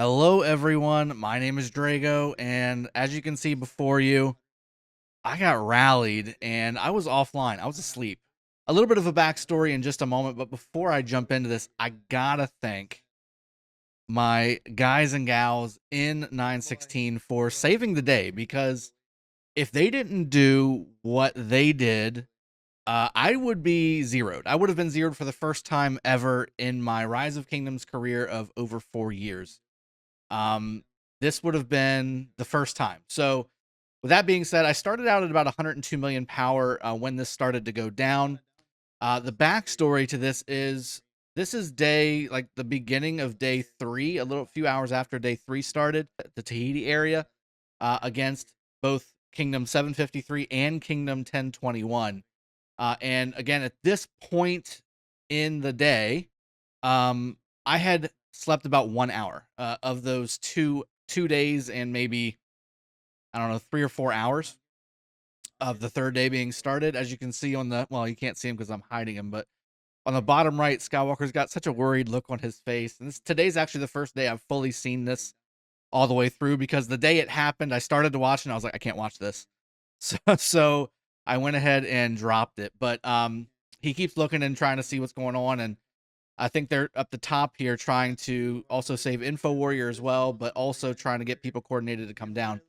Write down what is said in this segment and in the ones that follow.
Hello, everyone. My name is Drago, and as you can see before you, I got rallied and I was offline. I was asleep. A little bit of a backstory in just a moment, but before I jump into this, I gotta thank my guys and gals in 916 for saving the day because if they didn't do what they did, I would be zeroed. I would have been zeroed for the first time ever in my Rise of Kingdoms career of over 4 years. Um, this would have been the first time. So, with that being said, I started out at about 102 million power when this started to go down. The backstory to this is day like the beginning of day 3, a little few hours after day 3 started, the Tahiti area against both Kingdom 753 and Kingdom 1021. And again, at this point in the day, I had slept about 1 hour of those two days, and maybe I don't know 3 or 4 hours of the third day being started. As you can see on the you can't see him because I'm hiding him, but on the bottom right, Skywalker's got such a worried look on his face. And today's actually the first day I've fully seen this all the way through because the day it happened, I started to watch and I was like, I can't watch this. So I went ahead and dropped it. But he keeps looking and trying to see what's going on, and I think they're up the top here trying to also save Info Warrior as well, but also trying to get people coordinated to come down.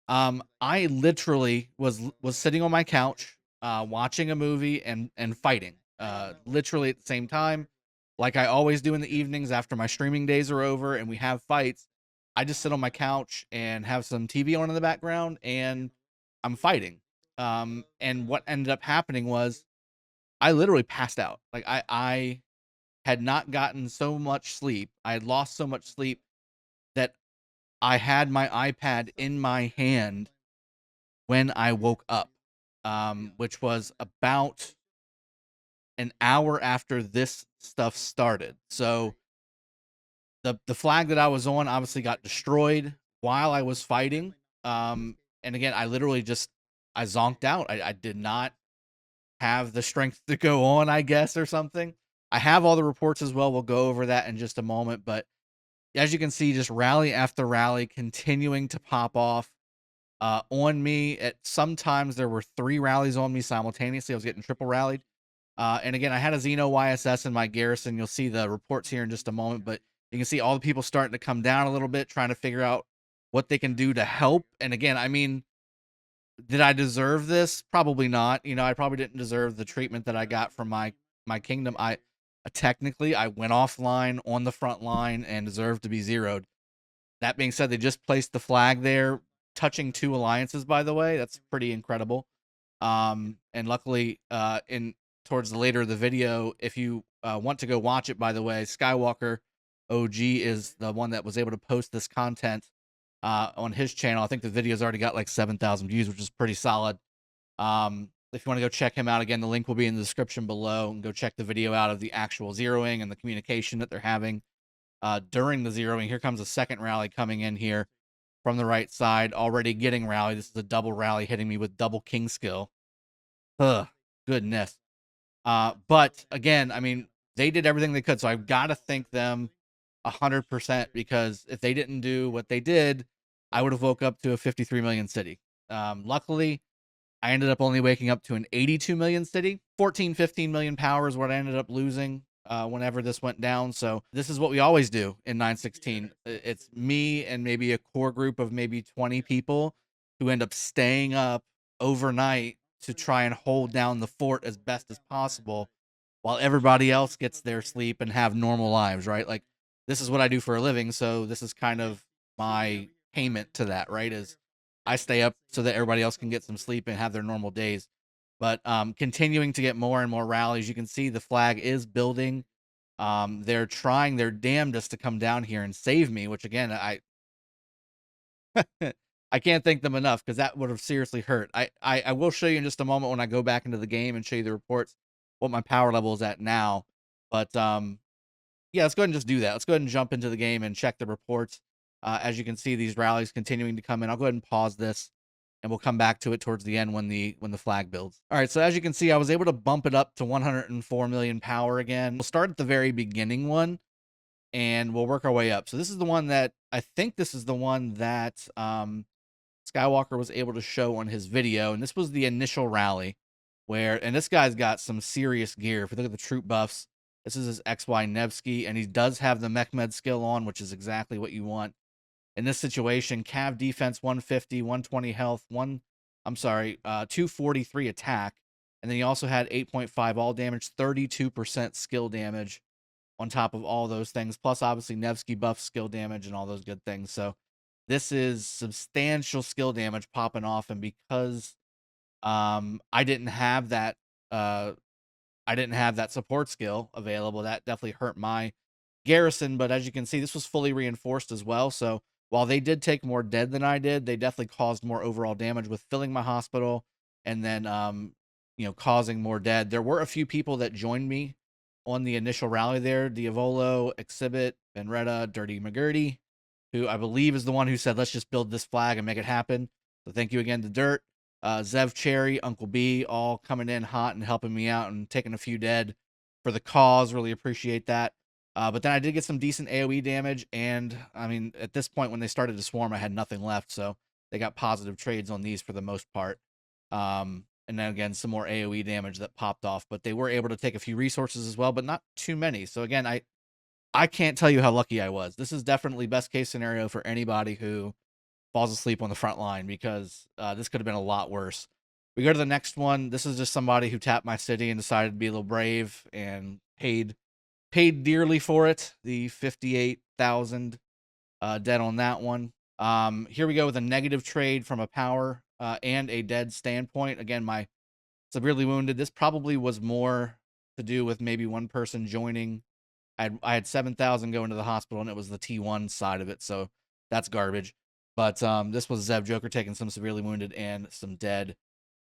I literally was sitting on my couch, watching a movie and fighting, literally at the same time, like I always do in the evenings after my streaming days are over and we have fights. I just sit on my couch and have some TV on in the background, and I'm fighting. And what ended up happening was I literally passed out. Like I had not gotten so much sleep. I had lost so much sleep that I had my iPad in my hand when I woke up, which was about an hour after this stuff started. So the flag that I was on obviously got destroyed while I was fighting. And again, I literally just I zonked out. I did not have the strength to go on, I guess, or something. I have all the reports as well. We'll go over that in just a moment, but as you can see, just rally after rally continuing to pop off on me. At sometimes there were 3 rallies on me simultaneously. I was getting triple rallied. And again, I had a Xeno YSS in my garrison. You'll see the reports here in just a moment, but you can see all the people starting to come down a little bit, trying to figure out what they can do to help. And again, I mean, did I deserve this? Probably not. You know, I probably didn't deserve the treatment that I got from my kingdom. I technically I went offline on the front line and deserved to be zeroed. That being said, they just placed the flag there, touching 2 alliances. By the way, that's pretty incredible. And luckily, in towards the later of the video, if you want to go watch it, by the way, Skywalker OG is the one that was able to post this content on his channel. I think the video's already got like 7,000 views, which is pretty solid. If you want to go check him out, again, the link will be in the description below, and go check the video out of the actual zeroing and the communication that they're having during the zeroing. Here comes a second rally coming in here from the right side, already getting rally. This is a double rally hitting me with double king skill. Ugh, goodness. But again, I mean, they did everything they could, so I've got to thank them 100% because if they didn't do what they did, I would have woke up to a 53 million city. Luckily, I ended up only waking up to an 82 million city. 14, 15 million power is what I ended up losing whenever this went down. So this is what we always do in 916. It's me and maybe a core group of maybe 20 people who end up staying up overnight to try and hold down the fort as best as possible while everybody else gets their sleep and have normal lives, right? Like this is what I do for a living, so this is kind of my payment to that, right? Is I stay up so that everybody else can get some sleep and have their normal days. But continuing to get more and more rallies, you can see the flag is building. They're trying their damnedest to come down here and save me, which again, I can't thank them enough because that would have seriously hurt. I will show you in just a moment when I go back into the game and show you the reports what my power level is at now. But yeah, let's go ahead and just do that. Let's go ahead and jump into the game and check the reports. As you can see, these rallies continuing to come in. I'll go ahead and pause this, and we'll come back to it towards the end when the flag builds. All right, so as you can see, I was able to bump it up to 104 million power again. We'll start at the very beginning one. and we'll work our way up. So this is the one that I think this is the one that Skywalker was able to show on his video, and this was the initial rally where, and this guy's got some serious gear. If you look at the troop buffs, this is his XY Nevsky, and he does have the mech med skill on, which is exactly what you want in this situation. Cav defense 150, 120 health, 243 attack, and then he also had 8.5 all damage, 32% skill damage on top of all those things, plus obviously Nevsky buff skill damage and all those good things. So this is substantial skill damage popping off, and because I didn't have that support skill available, that definitely hurt my garrison. But as you can see, this was fully reinforced as well. So while they did take more dead than I did, they definitely caused more overall damage with filling my hospital and then causing more dead. There were a few people that joined me on the initial rally there. Diavolo, Exhibit, Benretta, Dirty McGurdy, who I believe is the one who said, let's just build this flag and make it happen. So thank you again to Dirt. Zev Cherry, Uncle B, all coming in hot and helping me out and taking a few dead for the cause. Really appreciate that. But then I did get some decent AoE damage, and I mean, at this point when they started to swarm, I had nothing left, so they got positive trades on these for the most part. And then again, some more AoE damage that popped off, but they were able to take a few resources as well, but not too many. So again, I can't tell you how lucky I was. This is definitely best case scenario for anybody who falls asleep on the front line, because this could have been a lot worse. We go to the next one. This is just somebody who tapped my city and decided to be a little brave and paid dearly for it. The 58,000 dead on that one. Here we go with a negative trade from a power and a dead standpoint. Again, my severely wounded. This probably was more to do with maybe one person joining. I had 7,000 go into the hospital, and it was the T1 side of it, so that's garbage. But this was Zev Joker taking some severely wounded and some dead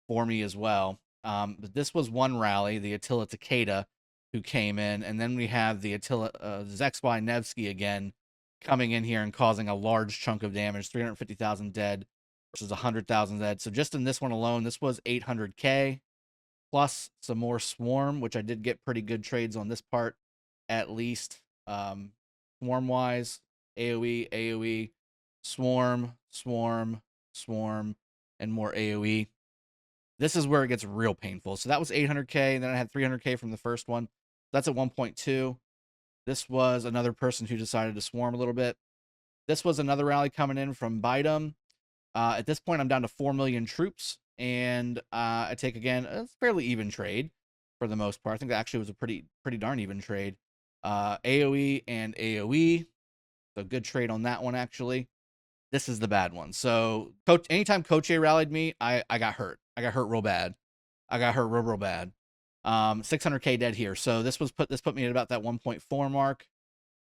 for me as well. But this was one rally, the Attila Takeda, who came in, and then we have the Attila Zexy Nevsky again coming in here and causing a large chunk of damage, 350,000 dead versus 100,000 dead. So just in this one alone, this was 800k plus some more swarm, which I did get pretty good trades on this part, at least. Swarm wise, AoE, swarm, and more AoE. This is where it gets real painful. So that was 800k, and then I had 300k from the first one. That's at 1.2. This was another person who decided to swarm a little bit. This was another rally coming in from Bidum. At this point, I'm down to 4 million troops, and I take, again, a fairly even trade for the most part. I think that actually was a pretty darn even trade. AoE and AoE, so good trade on that one, actually. This is the bad one. So anytime Coach A rallied me, I got hurt. I got hurt real bad. I got hurt real bad. 600k dead here. So this put me at about that 1.4 mark.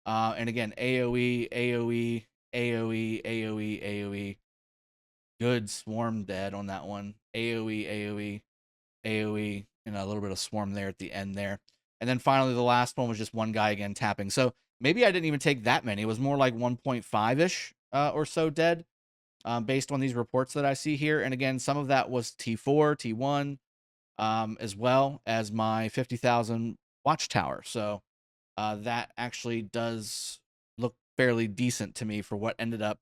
And again, AoE. Good swarm dead on that one. AoE, and a little bit of swarm there at the end there. And then finally, the last one was just one guy again tapping. So maybe I didn't even take that many. It was more like 1.5-ish or so dead, based on these reports that I see here. And again, some of that was T4, T1, as well as my 50,000 watchtower. So that actually does look fairly decent to me for what ended up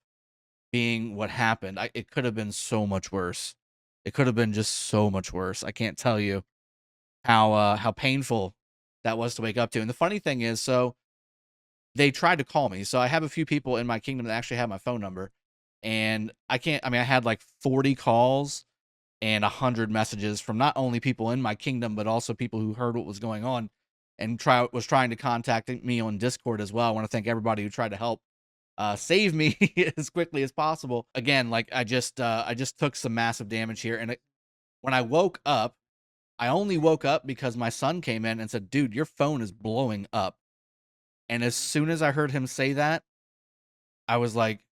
being what happened. It could have been so much worse. It could have been just so much worse. I can't tell you how painful that was to wake up to. And the funny thing is, so they tried to call me. So I have a few people in my kingdom that actually have my phone number, and I had like 40 calls and 100 messages from not only people in my kingdom, but also people who heard what was going on and was trying to contact me on Discord as well. I want to thank everybody who tried to help save me as quickly as possible. Again, like I just took some massive damage here, and when I woke up, I only woke up because my son came in and said, "Dude, your phone is blowing up." And as soon as I heard him say that, I was like,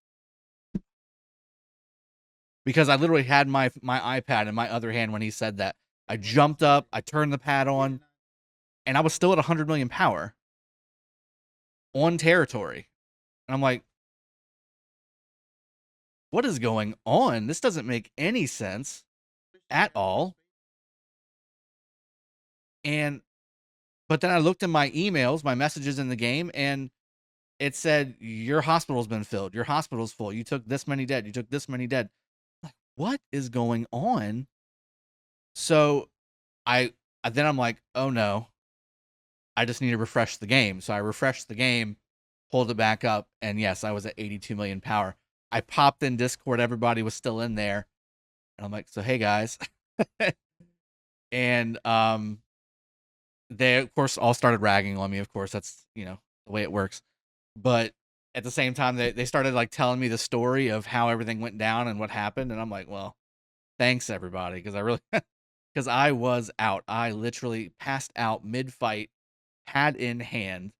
because I literally had my iPad in my other hand when he said that. I jumped up, I turned the pad on, and I was still at 100 million power on territory. And I'm like, what is going on? This doesn't make any sense at all. But then I looked in my emails, my messages in the game, and it said your hospital's been filled. Your hospital's full. You took this many dead. You took this many dead. Like, what is going on? So I then I'm like, oh no, I just need to refresh the game. So I refreshed the game, pulled it back up, and yes, I was at 82 million power. I popped in Discord, everybody was still in there, and I'm like, so hey guys. And they of course all started ragging on me, of course, that's the way it works. But at the same time, they started like telling me the story of how everything went down and what happened, and I'm like, well, thanks everybody, because I really because I was out. I literally passed out mid-fight, pad in hand.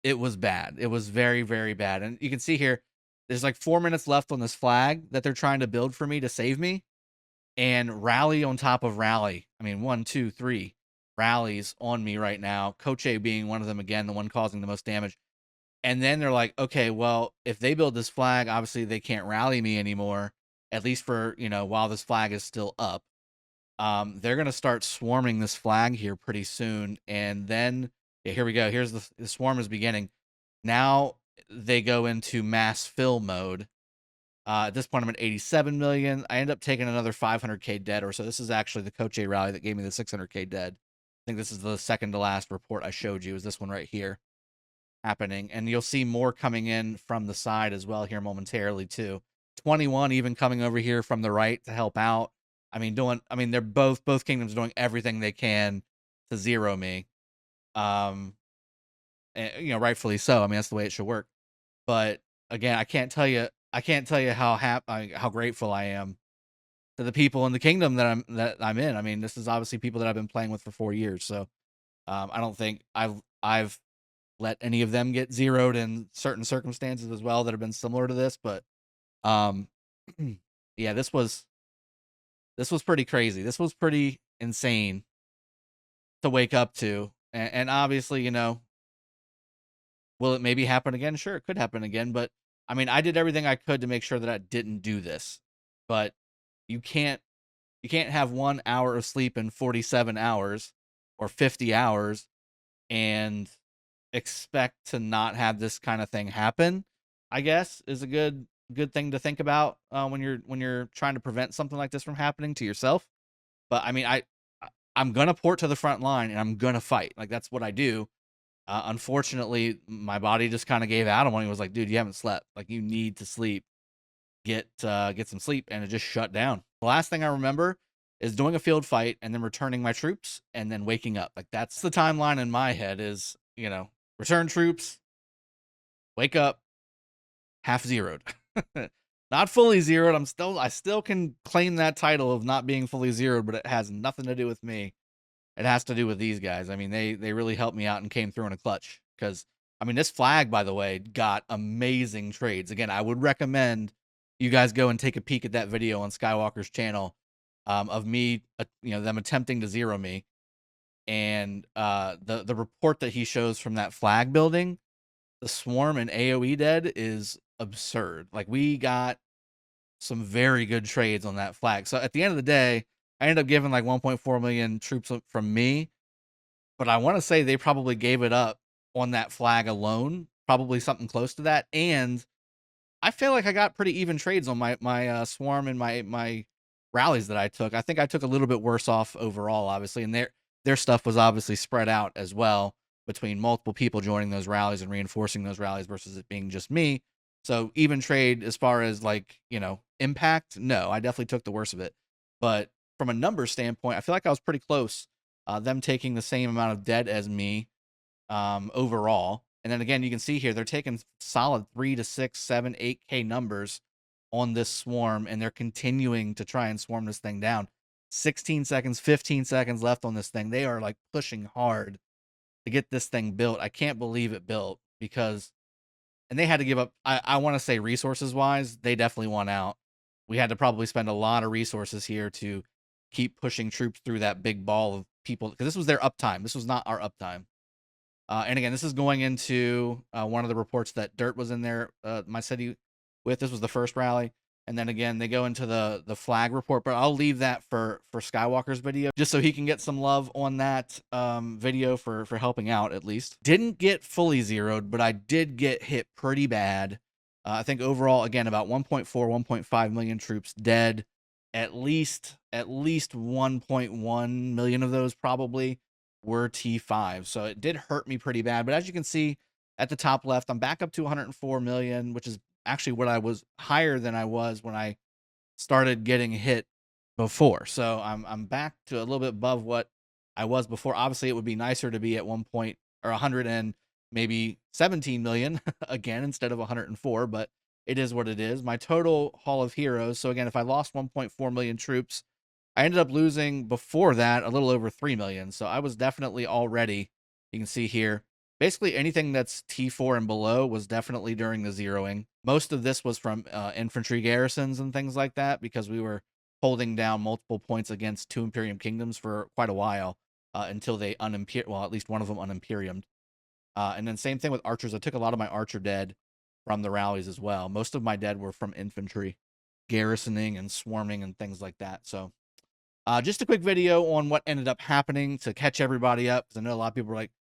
It was bad. It was very, very bad. And you can see here, there's like 4 minutes left on this flag that they're trying to build for me to save me. And rally on top of rally. I mean, 1, 2, 3 rallies on me right now. Coach A being one of them again, the one causing the most damage. And then they're like, okay, well, if they build this flag, obviously they can't rally me anymore, at least for, while this flag is still up. They're going to start swarming this flag here pretty soon. And then, yeah, here we go. Here's the swarm is beginning. Now they go into mass fill mode. At this point, I'm at 87 million. I end up taking another 500k dead or so. This is actually the Coach A rally that gave me the 600k dead. I think this is the second to last report I showed you, is this one right here happening. And you'll see more coming in from the side as well here momentarily too. 21 even coming over here from the right to help out. I mean, they're both kingdoms doing everything they can to zero me. And, rightfully so. I mean, that's the way it should work. But again, I can't tell you how grateful I am to the people in the kingdom that I'm in. I mean, this is obviously people that I've been playing with for 4 years. So I don't think I've let any of them get zeroed in certain circumstances as well that have been similar to this. But yeah, this was pretty crazy. This was pretty insane to wake up to. And obviously, will it maybe happen again? Sure, it could happen again. But I mean, I did everything I could to make sure that I didn't do this. But you can't have 1 hour of sleep in 47 hours or 50 hours and expect to not have this kind of thing happen, I guess, is a good thing to think about when you're trying to prevent something like this from happening to yourself. But I mean, I'm gonna port to the front line and I'm gonna fight. Like, that's what I do. Unfortunately, my body just kind of gave out on me. It was like, dude, you haven't slept. Like, you need to sleep. Get some sleep, and it just shut down. The last thing I remember is doing a field fight and then returning my troops and then waking up. Like, that's the timeline in my head is, return troops, wake up, half zeroed. Not fully zeroed. I still can claim that title of not being fully zeroed, but it has nothing to do with me. It has to do with these guys. I mean, they really helped me out and came through in a clutch. Because, I mean, this flag, by the way, got amazing trades. Again, I would recommend you guys go and take a peek at that video on Skywalker's channel of me, them attempting to zero me. And the report that he shows from that flag building, the swarm and AoE dead is absurd. Like, we got some very good trades on that flag. So at the end of the day, I ended up giving like 1.4 million troops from me, but I want to say they probably gave it up on that flag alone, probably something close to that. And I feel like I got pretty even trades on my swarm and my rallies that I took. I think I took a little bit worse off overall, obviously, and their stuff was obviously spread out as well between multiple people joining those rallies and reinforcing those rallies versus it being just me. So even trade as far as like, impact, no, I definitely took the worst of it. But from a numbers standpoint, I feel like I was pretty close. Them taking the same amount of dead as me overall. And then again, you can see here, they're taking solid 3 to 6, 7, 8K numbers on this swarm, and they're continuing to try and swarm this thing down. 16 seconds, 15 seconds left on this thing. They are like pushing hard to get this thing built. I can't believe it built because, and they had to give up, I want to say resources wise, they definitely won out. We had to probably spend a lot of resources here to keep pushing troops through that big ball of people, because this was their uptime. This was not our uptime. And again, this is going into one of the reports that Dirt was in there, my city with. This was the first rally. and then again they go into the flag report. But I'll leave that for Skywalker's video, just so he can get some love on that video for helping out at least. Didn't get fully zeroed, but I did get hit pretty bad. I think overall, again, about 1.4, 1.5 million troops dead. At least 1.1 million of those probably were T5. So it did hurt me pretty bad. But as you can see at the top left, I'm back up to 104 million, which is actually what I was higher than I was when I started getting hit before. So I'm back to a little bit above what I was before. Obviously, it would be nicer to be at 100 and maybe 17 million again instead of 104, but it is what it is. My total Hall of Heroes. So again, if I lost 1.4 million troops, I ended up losing before that a little over 3 million. So I was definitely already, you can see here, basically anything that's T4 and below was definitely during the zeroing. Most of this was from infantry garrisons and things like that, because we were holding down multiple points against 2 Imperium kingdoms for quite a while until they well, at least one of them unimperiumed. And then same thing with archers. I took a lot of my archer dead from the rallies as well. Most of my dead were from infantry garrisoning and swarming and things like that. So just a quick video on what ended up happening to catch everybody up, because I know a lot of people were like,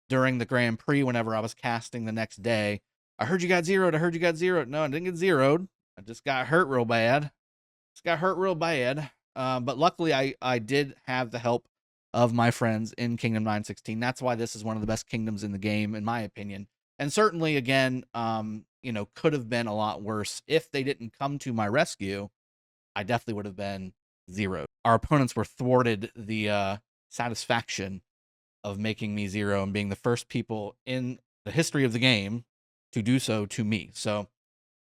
during the Grand Prix, whenever I was casting the next day, I heard you got zeroed. I heard you got zeroed. No, I didn't get zeroed. I just got hurt real bad. But luckily, I did have the help of my friends in Kingdom 916. That's why this is one of the best kingdoms in the game, in my opinion. And certainly, again, could have been a lot worse if they didn't come to my rescue. I definitely would have been zeroed. Our opponents were thwarted the satisfaction of making me zero and being the first people in the history of the game to do so to me. So,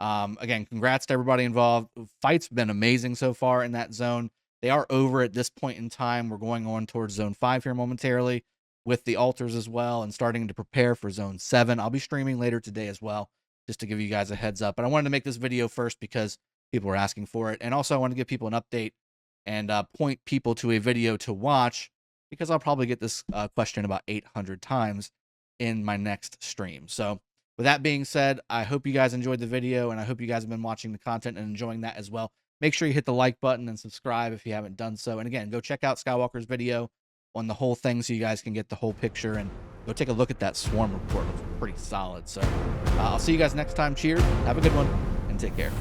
again, congrats to everybody involved. Fight's been amazing so far in that zone. They are over at this point in time. We're going on towards Zone 5 here momentarily with the altars as well, and starting to prepare for Zone 7. I'll be streaming later today as well, just to give you guys a heads up. But I wanted to make this video first because people were asking for it. And also I want to give people an update and point people to a video to watch, because I'll probably get this question about 800 times in my next stream. So with that being said, I hope you guys enjoyed the video, and I hope you guys have been watching the content and enjoying that as well. Make sure you hit the like button and subscribe if you haven't done so. And again, go check out Skywalker's video on the whole thing so you guys can get the whole picture, and go take a look at that swarm report. It's pretty solid. So I'll see you guys next time. Cheers. Have a good one, and take care.